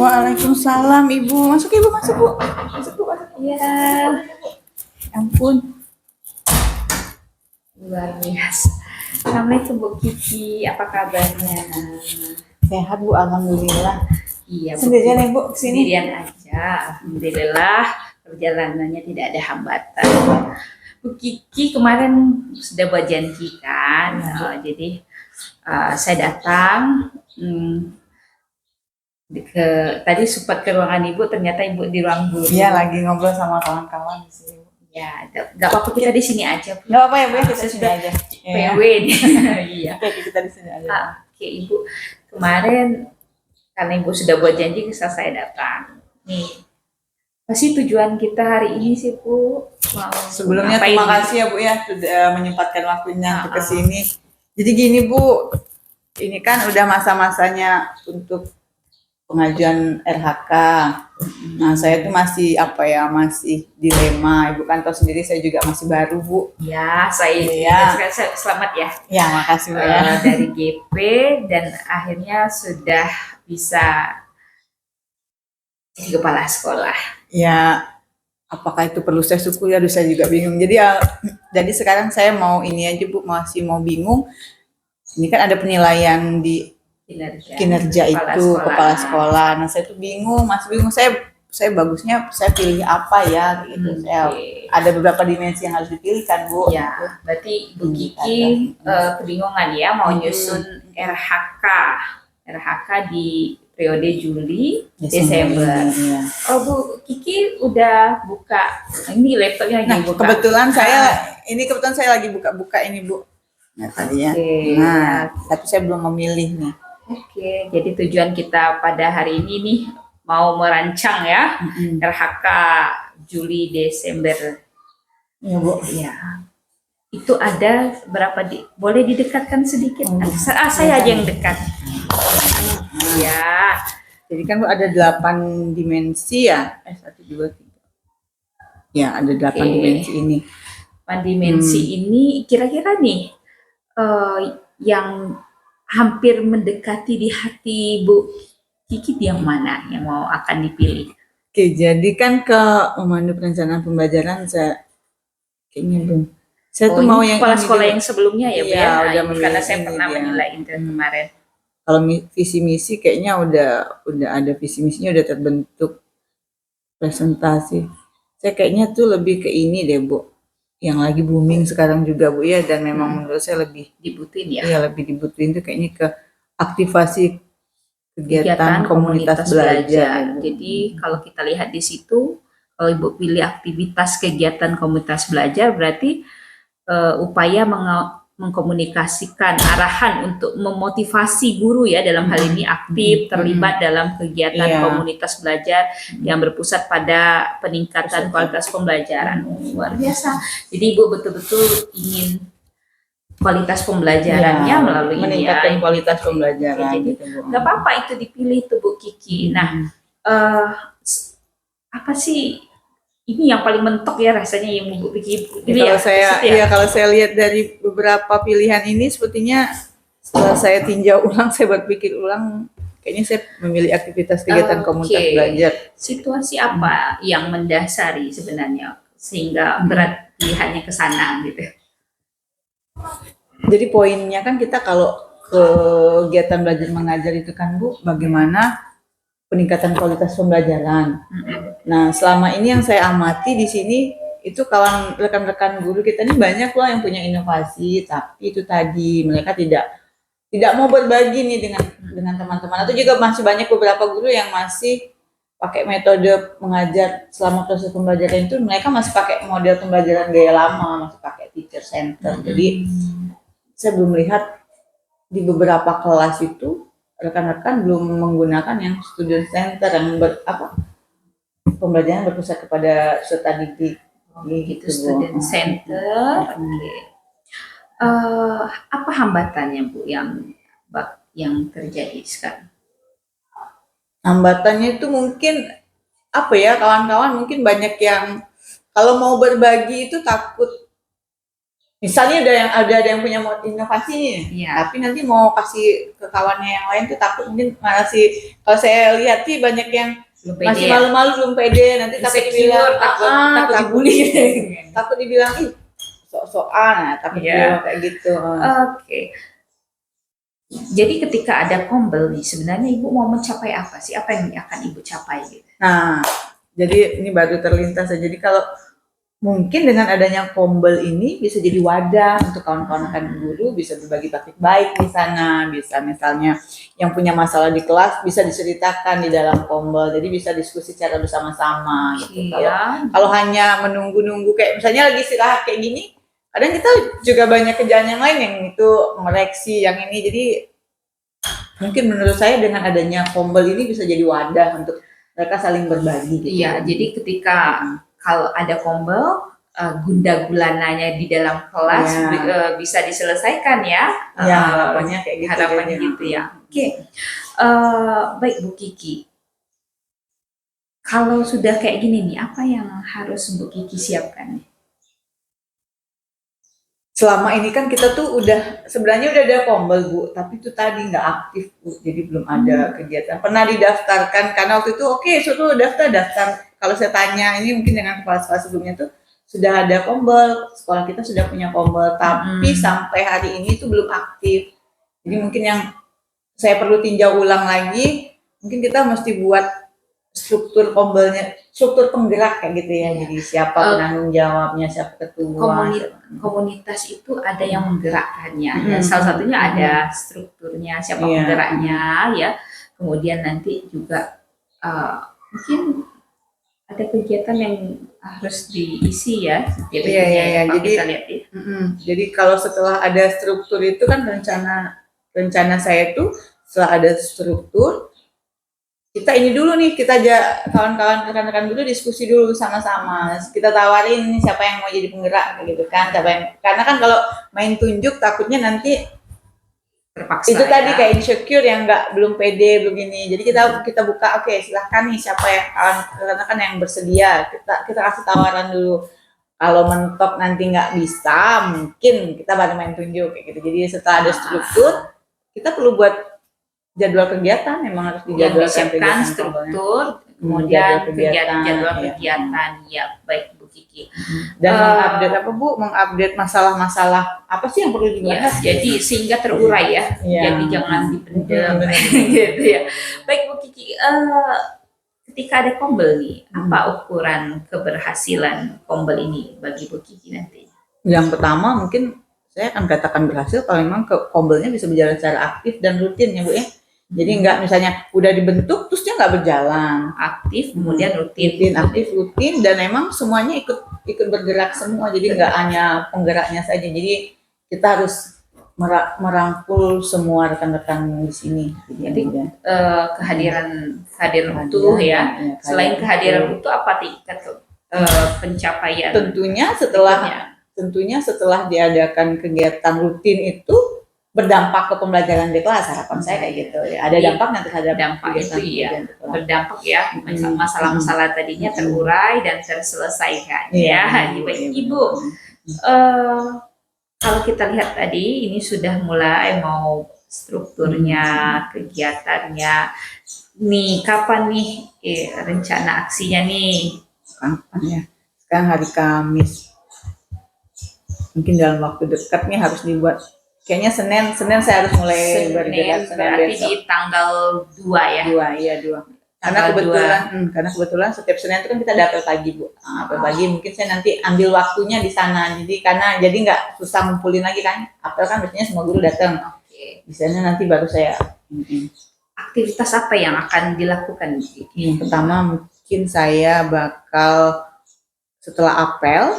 Waalaikumsalam Ibu. Masuk Ibu, masuk Bu. Masuk Bu, masuk. Ya, Ampun. luar biasa. Assalamualaikum Bu Kiki, apa kabarnya? Sehat Bu, alhamdulillah. Iya, Bu Sendirian Kiki. Ibu kesini? Sendirian aja, alhamdulillah. Perjalanannya tidak ada hambatan. Bu Kiki kemarin sudah buat janji kan, jadi saya datang. Tadi sempat ke ruangan Ibu, ternyata Ibu di ruang guru. Iya, lagi ngobrol sama kawan-kawan di sini. Ya, nggak apa-apa, kita di sini aja. Nggak apa ya Bu, ya, kita di sini aja. PW nih. Iya. Oke, kita di sini aja. Oke Ibu, kemarin karena Ibu sudah buat janji bisa saya datang. Nih, pasti tujuan kita hari ini sih Bu. Sebelumnya terima kasih ya Bu ya sudah menyempatkan waktunya untuk kesini. Jadi gini Bu, ini kan udah masa-masanya untuk pengajuan RHK. Nah, saya tuh masih masih dilema. Ibu kan tahu sendiri saya juga masih baru Bu. Ya, saya selamat ya. Ya, makasih Bu ya. Dari GP dan akhirnya sudah bisa jadi kepala sekolah. Ya, apakah itu perlu saya syukuri? Aduh, saya juga bingung. Jadi sekarang saya mau ini aja Bu, masih mau bingung. Ini kan ada penilaian di kinerja itu kepala sekolah. Nah, saya tuh bingung, masih bingung. Saya bagusnya saya pilih apa ya gitu. Ada beberapa dimensi yang harus dipilih kan Bu. Ya, berarti Bu Kiki kebingungan ya mau nyusun RHK di periode Juli Desember. Ya. Oh Bu Kiki udah buka ini laptopnya lagi buka. Kebetulan saya lagi buka ini Bu. Nah, tadi ya. Nah, tapi saya belum memilih nih. Oke, jadi tujuan kita pada hari ini nih mau merancang ya RHK Juli Desember. Ya Bu. Ya. Itu ada berapa boleh didekatkan sedikit? Saya aja yang dekat. Ya. Jadi kan Bu ada 8 dimensi ya. 1 2 3. Ya, ada 8 dimensi ini. 8 dimensi ini kira-kira nih yang hampir mendekati di hati Bu Kiki yang mana yang mau akan dipilih? Oke, jadi kan ke memandu perencanaan pembelajaran saya kayaknya belum. Saya tuh mau yang kepala sekolah yang sebelumnya ya Bu ya. Karena saya pernah menilai itu kemarin. Kalau visi misi kayaknya udah ada visi misinya udah terbentuk presentasi. Saya kayaknya tuh lebih ke ini deh Bu. Yang lagi booming sekarang juga Bu ya, dan memang menurut saya lebih dibutuhin ya. Iya, lebih dibutuhin tuh kayaknya ke aktivasi kegiatan komunitas belajar. Jadi kalau kita lihat di situ, kalau Ibu pilih aktivitas kegiatan komunitas belajar berarti upaya mengkomunikasikan arahan untuk memotivasi guru ya dalam hal ini aktif terlibat dalam kegiatan komunitas belajar yang berpusat pada peningkatan kualitas pembelajaran. Luar biasa. Jadi Ibu betul-betul ingin kualitas pembelajarannya melalui meningkatkan kualitas pembelajaran. Jadi nggak apa-apa itu dipilih tuh Bu Kiki. Nah, apa sih ini yang paling mentok ya rasanya yang Bu Kiki pilih kalau saya lihat dari beberapa pilihan ini sepertinya setelah saya tinjau ulang, saya berpikir ulang, kayaknya saya memilih aktivitas kegiatan komunitas belajar. Situasi apa yang mendasari sebenarnya sehingga berat pilihannya ke sana gitu? Jadi poinnya kan kita kalau kegiatan belajar mengajar itu kan Bu, bagaimana peningkatan kualitas pembelajaran. Nah, selama ini yang saya amati di sini itu rekan-rekan guru kita ini banyak loh yang punya inovasi, tapi itu tadi mereka tidak mau berbagi nih dengan teman-teman. Atau juga masih banyak beberapa guru yang masih pakai metode mengajar selama proses pembelajaran itu, mereka masih pakai model pembelajaran gaya lama, masih pakai teacher center. Jadi saya belum melihat di beberapa kelas itu rekan-rekan belum menggunakan yang student center yang pembelajaran berpusat kepada peserta didik gitu. Student center. Apa hambatannya Bu yang terjadi sekarang? Hambatannya itu mungkin kawan-kawan mungkin banyak yang kalau mau berbagi itu takut misalnya ada yang punya mau inovasi nih, Iya. tapi nanti mau kasih ke kawannya yang lain tuh takut mungkin malah sih, kalau saya lihat sih banyak yang Belum pede masih ya? malu-malu belum pede, nanti takut Insecure, dibilang takut dibully. takut dibilang ih sok-sokan, nah, takut Iya. dibilang kayak gitu. Oke. Jadi ketika ada kombel nih, sebenarnya ibu mau mencapai apa sih? Apa yang akan ibu capai gitu? Nah, jadi ini baru terlintas ya. Jadi kalau mungkin dengan adanya kombel ini bisa jadi wadah untuk kawan-kawan rekan guru bisa berbagi praktik baik di sana, bisa misalnya yang punya masalah di kelas bisa diceritakan di dalam kombel, jadi bisa diskusi secara bersama-sama gitu. Iya. Kalau hanya menunggu-nunggu kayak misalnya lagi istirahat kayak gini, kadang kita juga banyak kerjaan yang lain yang itu mengoreksi yang ini, jadi mungkin menurut saya dengan adanya kombel ini bisa jadi wadah untuk mereka saling berbagi gitu. Iya, jadi ketika kalau ada kombel, gunda gulananya di dalam kelas Ya. bisa diselesaikan ya. Ya, harapannya kayak gitu. Harapannya gitu ya. Oke. Baik Bu Kiki. Kalau sudah kayak gini nih, apa yang harus Bu Kiki siapkan nih? Selama ini kan kita tuh sebenarnya udah ada kombel Bu, tapi itu tadi nggak aktif Bu, jadi belum ada kegiatan. Pernah didaftarkan karena waktu itu oke, suruh daftar. Kalau saya tanya ini mungkin dengan kepala-kepala sebelumnya tuh sudah ada kombel, sekolah kita sudah punya kombel, tapi sampai hari ini tuh belum aktif. Jadi mungkin yang saya perlu tinjau ulang lagi, mungkin kita mesti buat struktur kombelnya, struktur penggerak kayak gitu ya. Jadi siapa penanggung jawabnya, siapa ketua. Komunitas itu ada yang menggerakkannya. Ya, salah satunya ada strukturnya, siapa penggeraknya ya. Kemudian nanti juga mungkin ada kegiatan yang harus diisi ya. Iya. Jadi kita lihat ya. Jadi kalau setelah ada struktur itu kan rencana saya tuh setelah ada struktur, kita ini dulu nih, kita aja kawan-kawan rekan-rekan dulu diskusi dulu sama-sama, kita tawarin nih siapa yang mau jadi penggerak gitu kan, karena kan kalau main tunjuk takutnya nanti terpaksa itu ya. tadi kayak insecure yang belum pede begini, jadi kita buka, oke, silahkan nih siapa yang kan yang bersedia, kita kasih tawaran dulu. Kalau mentok nanti nggak bisa, mungkin kita baru main tunjuk kayak gitu. Jadi setelah ada struktur, kita perlu buat jadwal kegiatan, memang harus disiapkan struktur, kemudian jadwal kegiatan. Ya, baik Bu Kiki. Dan mengupdate masalah-masalah apa sih yang perlu dibahas? Ya, jadi sehingga terurai ya. Jadi jangan dipendam gitu ya. Baik Bu Kiki, ketika ada kombel nih, apa ukuran keberhasilan kombel ini bagi Bu Kiki nanti? Yang pertama mungkin saya akan katakan berhasil kalau memang kombelnya bisa berjalan secara aktif dan rutin ya Bu ya. Jadi nggak misalnya udah dibentuk terus dia nggak berjalan, aktif kemudian rutin, aktif rutin, dan memang semuanya ikut bergerak semua, jadi nggak hanya penggeraknya saja. Jadi kita harus merangkul semua rekan-rekan di sini. Jadi kehadiran utuh ya. Selain kehadiran utuh, apa tingkat pencapaian? Tentunya setelah diadakan kegiatan rutin itu berdampak ke pembelajaran di kelas, harapan saya kayak gitu ya. Ada dampak nanti terhadap dampak itu ya, berdampak ya, masalah-masalah tadinya terurai dan terselesaikan ya. Baik Ibu, kalau kita lihat tadi ini sudah mulai mau strukturnya, kegiatannya nih, kapan nih rencana aksinya nih? Kapan ya? Sekarang hari Kamis, mungkin dalam waktu dekat nih harus dibuat. Kayaknya Senin saya harus mulai bergerak. Berarti besok. Di tanggal 2 ya? 2. Karena kebetulan setiap Senin itu kan kita dapet pagi Bu. Apel pagi mungkin saya nanti ambil waktunya di sana. Jadi nggak susah ngumpulin lagi kan. Apel kan biasanya semua guru datang. Di sana nanti baru saya. Aktivitas apa yang akan dilakukan? Pertama mungkin saya bakal setelah apel,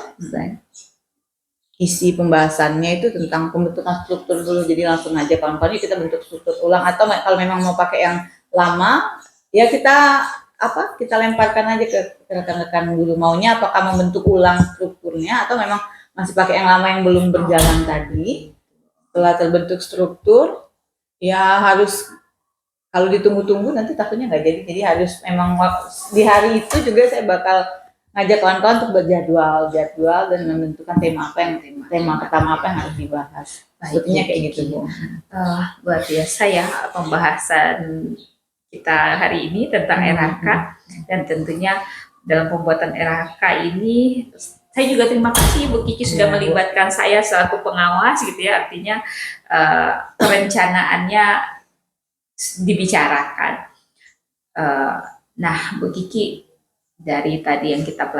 isi pembahasannya itu tentang pembentukan struktur dulu, jadi langsung aja kawan-kawan kita bentuk struktur ulang, atau kalau memang mau pakai yang lama ya kita lemparkan aja ke rekan-rekan guru, maunya apakah membentuk ulang strukturnya atau memang masih pakai yang lama yang belum berjalan tadi. Setelah terbentuk struktur ya harus, kalau ditunggu-tunggu nanti takutnya nggak jadi harus memang di hari itu juga saya bakal ngajak kawan-kawan untuk berjadwal dan menentukan tema apa yang tema pertama apa yang harus dibahas. Sepertinya kayak gitu, Bu. Luar biasa ya pembahasan kita hari ini tentang RHK, dan tentunya dalam pembuatan RHK ini saya juga terima kasih Bu Kiki sudah melibatkan saya selaku pengawas gitu ya, artinya perencanaannya dibicarakan. Nah Bu Kiki, dari tadi yang kita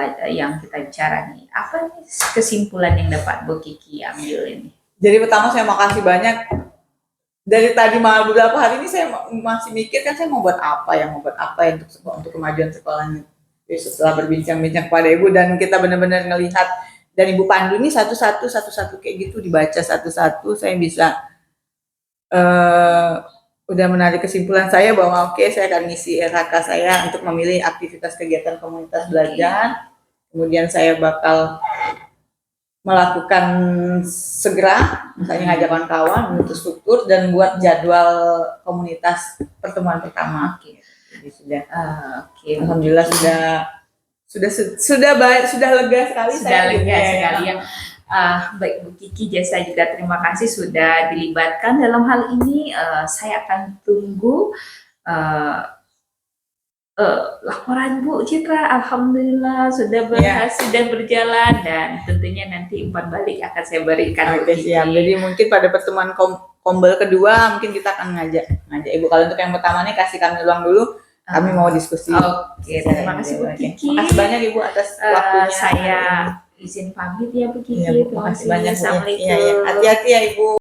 bicara nih, apa nih kesimpulan yang dapat Bu Kiki ambil ini? Jadi pertama saya makasih banyak. Dari tadi malam beberapa hari ini saya masih mikir kan saya mau buat apa ya untuk kemajuan sekolahnya. Jadi setelah berbincang-bincang kepada Ibu dan kita benar-benar ngelihat dan Ibu Pandu ini satu-satu kayak gitu dibaca satu-satu, saya bisa udah menarik kesimpulan saya bahwa oke, saya akan ngisi RHK saya untuk memilih aktivitas kegiatan komunitas belajar. Kemudian saya bakal melakukan segera, misalnya ngajak kawan-kawan, membentuk struktur dan buat jadwal komunitas pertemuan pertama. Jadi sudah, alhamdulillah sudah baik, sudah lega sekali. Sudah lega sekali ya. Baik Bu Kiki, saya juga terima kasih sudah dilibatkan dalam hal ini. Saya akan tunggu laporan Bu Citra. Alhamdulillah sudah berhasil dan berjalan, dan tentunya nanti umpan balik akan saya berikan. Oke, siap. Jadi mungkin pada pertemuan kombel kedua mungkin kita akan ngajak Ibu. Kalau untuk yang pertama nih kasih kami ruang dulu, kami mau diskusi. Oke, terima kasih Bu Kiki. Terima kasih banyak Ibu atas waktunya. Saya izin pamit ya Bu Kiki. Terima kasih banyak. Assalamualaikum. Hati-hati ya Ibu.